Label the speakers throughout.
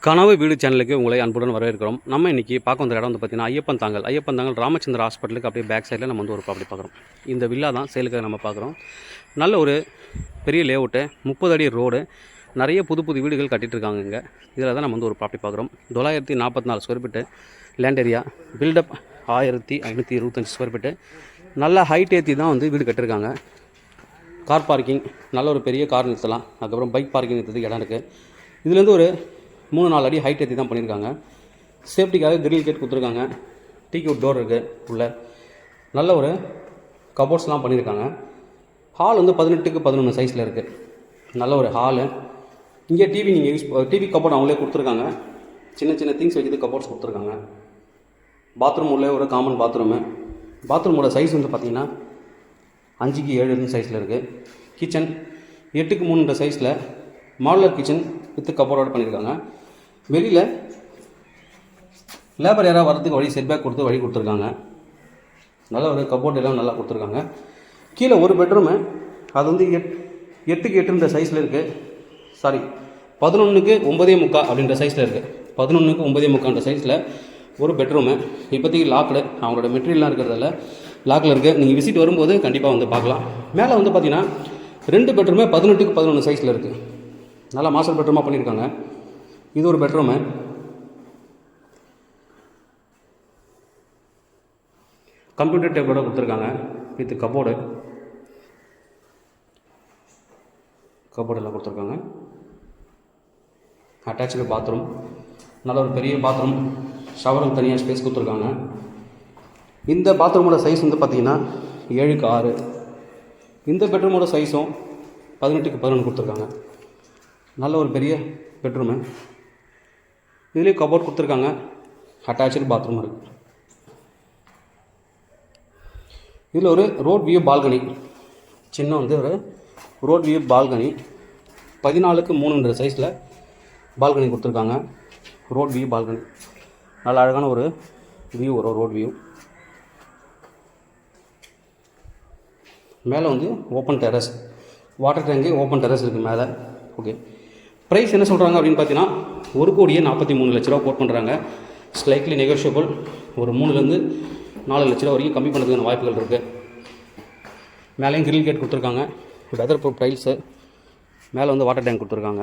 Speaker 1: கனவு வீடு சேனலுக்கு உங்களை அன்புடன் வரவேற்கிறோம். நம்ம இன்றைக்கி பார்க்க வந்த இடம் வந்து பார்த்திங்கன்னா ஐயப்பன் தாங்கல் ராமச்சந்திர ஹாஸ்பிட்டலுக்கு அப்படியே பேக் சைடில் நம்ம வந்து ஒரு ப்ராப்பர்ட்டி பார்க்குறோம். இந்த வில்லா தான் சேலுக்காக நம்ம பார்க்குறோம். நல்ல ஒரு பெரிய லேஅவுட்டு, 30 அடி ரோடு, நிறைய புது வீடுகள் கட்டிகிட்ருக்காங்க. இங்கே இதில் தான் நம்ம வந்து ஒரு ப்ராப்பர்ட்டி பார்க்குறோம். 944 square feet land area, built up 1525 square feet, நல்ல ஹைட் ஏற்றி தான் வந்து வீடு கட்டியிருக்காங்க. கார் பார்க்கிங், நல்ல ஒரு பெரிய கார் நிறுத்தலாம். அதுக்கப்புறம் பைக் பார்க்கிங் நிறுத்ததுக்கு இடம் இருக்குது. இதுலேருந்து ஒரு 3-4 அடி ஹைட் ஏற்றி தான் பண்ணியிருக்காங்க. சேஃப்டிக்காக கிரில் கேட் கொடுத்துருக்காங்க. டீக்கு டோர் இருக்குது. உள்ள நல்ல ஒரு கபோர்ட்ஸ்லாம் பண்ணியிருக்காங்க. ஹால் வந்து 18x11 சைஸில் இருக்குது. நல்ல ஒரு ஹாலு. இங்கே டிவி நீங்கள் டிவி கபோர்ட் அவங்களே கொடுத்துருக்காங்க. சின்ன சின்ன திங்ஸ் வைக்கிறது கபோர்ட்ஸ் கொடுத்துருக்காங்க. பாத்ரூம் உள்ளே ஒரு காமன் பாத்ரூமோட சைஸ் வந்து பார்த்திங்கன்னா 5x7 சைஸில் இருக்குது. கிச்சன் 8x3 சைஸில் மாடுலர் கிச்சன் வித் கபோர்டோட பண்ணியிருக்காங்க. வெளியில் லேபர் யாராவது வரதுக்கு வழி செட்பேக் கொடுத்து வழி கொடுத்துருக்காங்க. நல்ல ஒரு கபோர்ட் எல்லாம் நல்லா கொடுத்துருக்காங்க. கீழே ஒரு பெட்ரூமு, அது வந்து 8x8 சைஸில் இருக்குது. 11x9.75 அப்படின்ற சைஸில் இருக்குது. 11x9.75 சைஸில் ஒரு பெட்ரூமு. இப்போதைக்கு லாக்டு, அவங்களோட மெட்டீரியல்லாம் இருக்கிறதால லாக்கில் இருக்குது. நீங்கள் விசிட் வரும்போது கண்டிப்பாக வந்து பார்க்கலாம். மேலே வந்து பார்த்திங்கன்னா 2 பெட்ரூமே 18x11 சைஸில் இருக்குது. நல்லா மாஸ்டர் பெட்ரூமாக பண்ணியிருக்காங்க. இது ஒரு பெட்ரூமு. கம்ப்யூட்டர் டேபிளோட கொடுத்துருக்காங்க வித் கபோர்டு எல்லாம் கொடுத்துருக்காங்க. அட்டாச்சு பாத்ரூம், நல்ல ஒரு பெரிய பாத்ரூம், ஷவருக்கு தனியாக ஸ்பேஸ் கொடுத்துருக்காங்க. இந்த பாத்ரூமோட சைஸ் வந்து பார்த்திங்கன்னா 7x6. இந்த பெட்ரூமோட சைஸும் 18x11 கொடுத்துருக்காங்க. நல்ல ஒரு பெரிய பெட்ரூமு. இதுலேயும் கபோர்ட் கொடுத்துருக்காங்க. அட்டாச்சு பாத்ரூம் இருக்குது. இதில் ஒரு ரோட் வியூ பால்கனி, சின்ன வந்து ஒரு ரோட் வியூ பால்கனி 14x3 சைஸில் பால்கனி கொடுத்துருக்காங்க. ரோட் வியூ பால்கனி, நல்ல அழகான ஒரு வியூ வரும். Road view. மேலே வந்து open terrace, water tank open terrace இருக்குது மேலே. ஓகே, ப்ரைஸ் என்ன சொல்கிறாங்க அப்படின்னு பார்த்தீங்கன்னா 1,43,00,000 கோட் பண்ணுறாங்க. Slightly negotiable. ஒரு 3-4 லட்ச ரூபா வரைக்கும் கம்மி பண்ணுறதுக்கான வாய்ப்புகள் இருக்குது. மேலேயும் கிரில் கேட் கொடுத்துருக்காங்க. Weather proof tiles. மேலே வந்து வாட்டர் டேங்க் கொடுத்துருக்காங்க.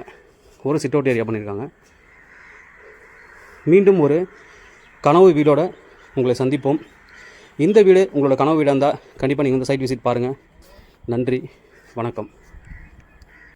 Speaker 1: ஒரு சிட் அவுட் ஏரியா பண்ணியிருக்காங்க. மீண்டும் ஒரு கனவு வீடோட உங்களை சந்திப்போம். இந்த வீடு உங்களோட கனவு வீடாக இருந்தால் கண்டிப்பாக நீங்கள் வந்து சைட் விசிட் பாருங்கள். நன்றி, வணக்கம்.